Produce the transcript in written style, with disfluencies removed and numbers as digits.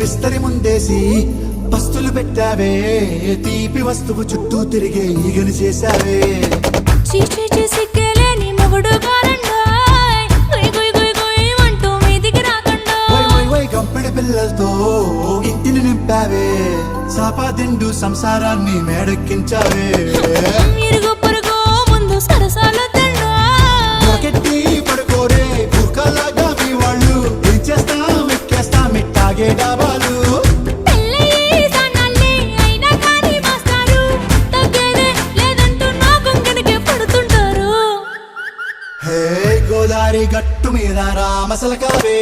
విస్తరి ముందేసి పస్తులు పెట్టావే, తీపి వస్తువు చుట్టూ తిరిగే ఈగని చేశావే. సిగ్గలేని మొగుడు కారండాయ్, గుయ్ గుయ్ గుయ్ గుయ్ అంటూ మీదికి రాకండా. కంపెడి పిల్లలతో ఇంటిని నింపావే, సాపాదిండు సంసారాన్ని మేడెక్కించావే. ఇరుగు పొరుగు ముందు సరసాల తండా, పొకెట్టి పడుకోరే కుక్కలాగా మీ వాళ్ళు, ఏం చేస్తాం ఎక్కేస్తాం ఇట్టాగే డాబాలు. పెళ్ళయి సన్నాళ్ళే అయినా కానీ మాస్తారు, తగ్గేదే లేదంటూ నా కొంగనికే పడుతుంటారు. హే గోదారి గట్టు మీద రామసలకావే,